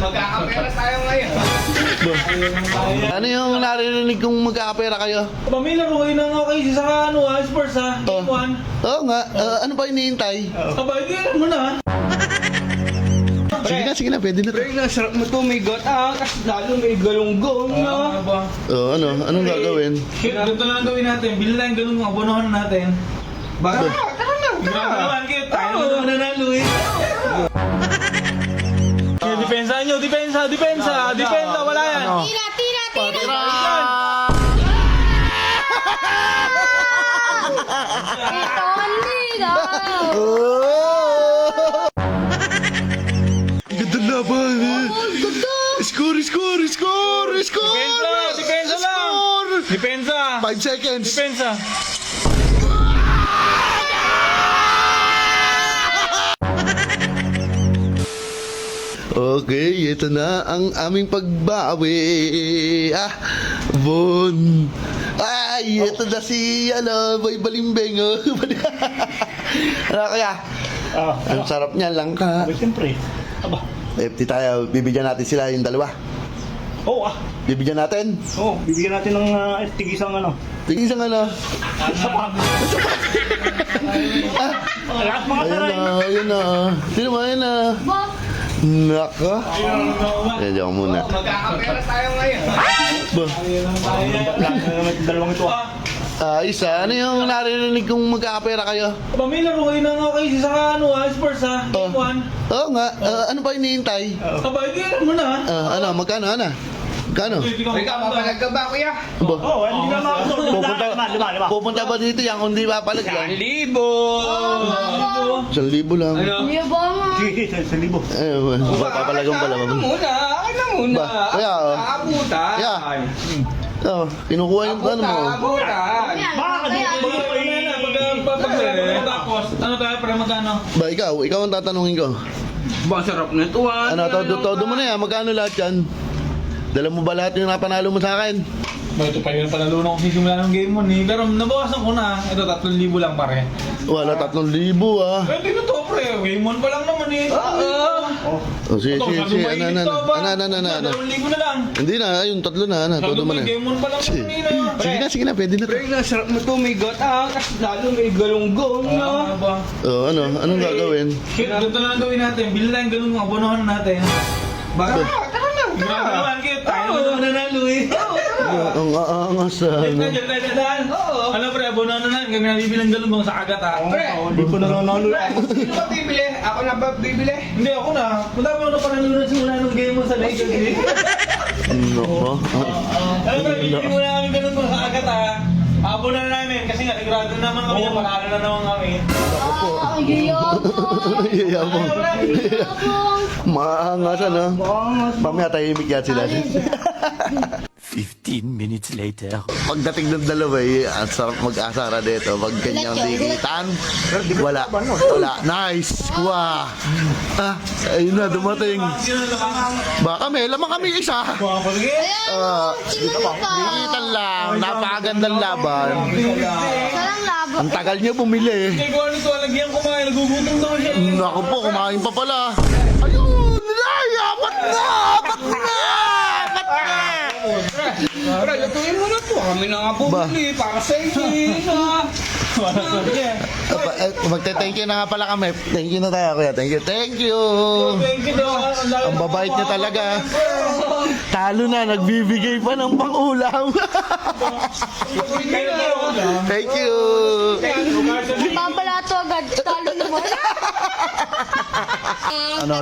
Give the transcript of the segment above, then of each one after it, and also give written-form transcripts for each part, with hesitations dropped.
Magkakapera tayo ngayon. Ano yung narinig kong magkakapera kayo? Pamilya ko kayo ng okay sa Spurs ha. Game 1. Oo nga, ano ba hinihintay? Aba, hindi alam mo na ha. Sige na, pwede na to. Pre, nasarap mo to, may got kasi lalo may galunggong, no? Ano ba? Anong gagawin? Kit, ganito na lang gawin natin. Bili tayong ganun mga abonohan natin. Tara na. Grabe naman, Kit. Tayo naman nanalo eh. Depensa nyo, depensa, wala yan. Tira! Ito ang liga! Ganda laban eh! Score! Depensa lang! Depensa! 5 seconds! Depensa! Okay, ito na ang aming pagbawi. Bon. Ay, ito na si, Boy Balimbeng. Oh. Ano kaya? Ang sarap niya lang ka. Siyempre. Aba. FT tayo, bibigyan natin sila yung dalawa. Oo Bibigyan natin. bibigyan natin ng tigisang ano. Tingin sa Isa pa. Lahat mga saray. Ayun na. Sino mo, ayun na. Naka. Medyo muna. Magkakapera tayo ngayon. Ba? Dalawang ito Isa, ano yung narinig kong magkakapera kayo? Pamilya ko kayo ng okay sa Spurs ha. Game 1. Oo nga, ano ba hinihintay? Aba, hindi alam mo na ha. Magkano? Magkano? Ikaw, mapalag ka ba, kuya? Ba? hindi na makasunod. Lima. Pupunta ba dito yan kung di papalag yan? 1,000. 1,000 lang. Hindi ba nga? Sige, 1,000. Papalagang pala. Akin na muna. Ba, kuya, Abutan. Kuya. Kinukuha yung ano mo. Abutan. Tapos, ano tayo para magkano? Ba, ikaw ang tatanungin ko. Ba, sarap na ito, Todo mo na yan, magkano lahat yan? Dala mo ba lahat yung napanalo mo sa akin? Ito pa yun, panalo na ako sisimula ng game mo ni. Pero nabawasan ko na. Ito, 3,000 lang pare. Wala 3,000 Hindi na to, pre. Game 1 pa lang naman eh. Sige. Ano? 2,000 na lang. Hindi na, ayun, 3 na. Todo mo na. Game 1 pa lang kanina. Sige na, pwede na to. Pre, nasarap mo to, may got kasi lalo may galunggong, no? Ano ba? Anong gagawin? Kit, ganito na lang gawin natin. Bili tayong ganun mga abonohan natin. Tara Grabe naman, Kit. Tayo naman nanalo eh. Ang aangas Diyan. Ano pre, abonohan na natin. Kami nabibilang galong mga sa agat ha. Pre, Hindi ko nanalo. sino ba bibili? Ako na ba bibili? Hindi, ako na. Madami ako na panalo simula nung game mo sa Lakers eh. Nako. Ano pre, bibili mo na kami ganun mga sa agat ha. Abo na namin kasi nga sigurado naman kami na panalo na naman kami. Yayabang. Maangasan ha. Mamaya tahimik yan sila. 15 minutes later. Pagdating ng dalawa ang sarap mag-asara dito. Pag kanyang dikitan, wala. Nice. Kuha. Ayun na, dumating. Baka may lamang kami isa. Dikitan lang. Napakagandang laban. Sarang labo. Ang tagal niyo bumili. Hindi ko ano ito, lagyan kumain, nagugutom daw siya. Naku po, kumain pa pala. Ayun! Ay, apat na! Pre, lutuin mo na to. Kami na nga bumili para sa inyo. Magte-thank you na nga pala kami. Thank you na tayo, kuya. Thank you. Thank you daw. Ang babait niya talaga. Talo na, nagbibigay pa ng pang-ulam. Thank you. Papalato agad. Talo naman.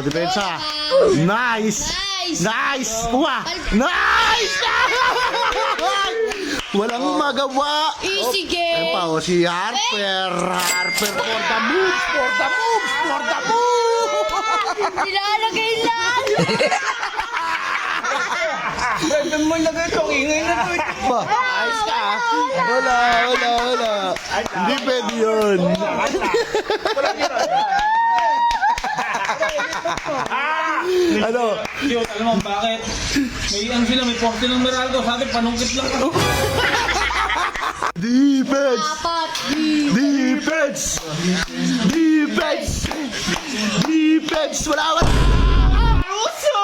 Depensa. Nice. Wah. Nice. Walang magawa. Easy Ayun game. pa, si Harper. For the moves. Nilalagay lang. Pre, mo ilagay ito. Ingay na to. Ba, ayos ka. Wala. Hindi pwede yun. Ano? Cute, alam mo bakit? May ano sila, may porte ng Meralco. Sa akin, panungkit lang ako. Defense! Apat. Defense! Wala! Ruso!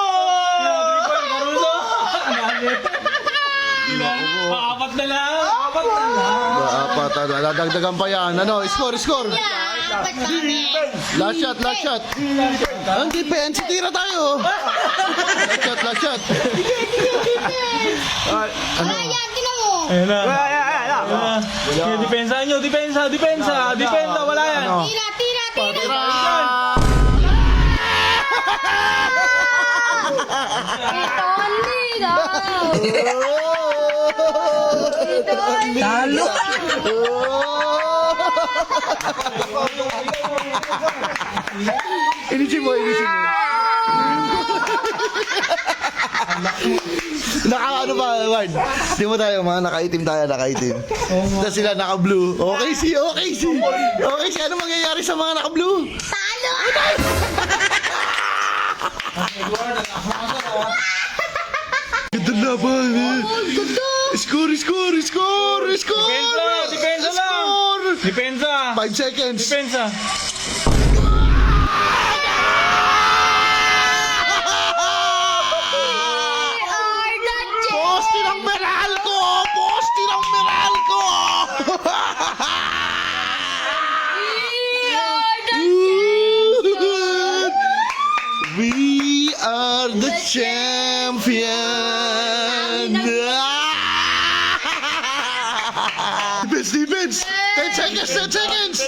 Apat na lang. Apat, dadagdagan pa yan. Ano, score. Apat kami. Last shot. Ang defense, tira tayo. Last shot. Ayan, tinan mo. Ayun na. Sige, depensa nyo, depensa, wala yan. Ano? Tira. Ito ang liga. Talo. Inisin mo. Ano ba, Ward? Di mo tayo, mga nakaitim. Tapos sila naka-blue. Okay, si. Ano mangyayari sa mga naka-blue? Talo. Ganda laban eh. Score. Depensa lang. Depensa. 5 seconds. Depensa. Poste ng Meralco! We are the champion! Defense! 10 seconds! Defense!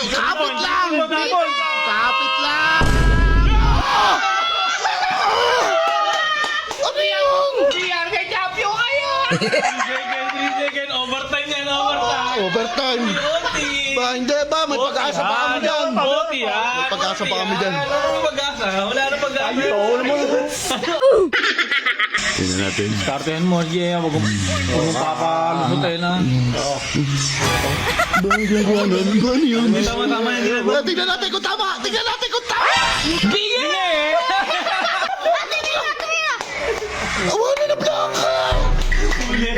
Kapit lang! Ano yun? 3 second, overtime yan, overtime. Overtime! Ba, hindi ba? May pag-asa pa kami dyan! Buti yan. May pag-asa pa kami dyan. Wala na pag-asa. Tingnan natin. Starten mo, sige. Huwag mong papalusutin na. Ba, ginagawa na? Ano yun? Tama yan, ginagawa. Tingnan natin kung tama! Bigay! Awanin na blanca! Huli.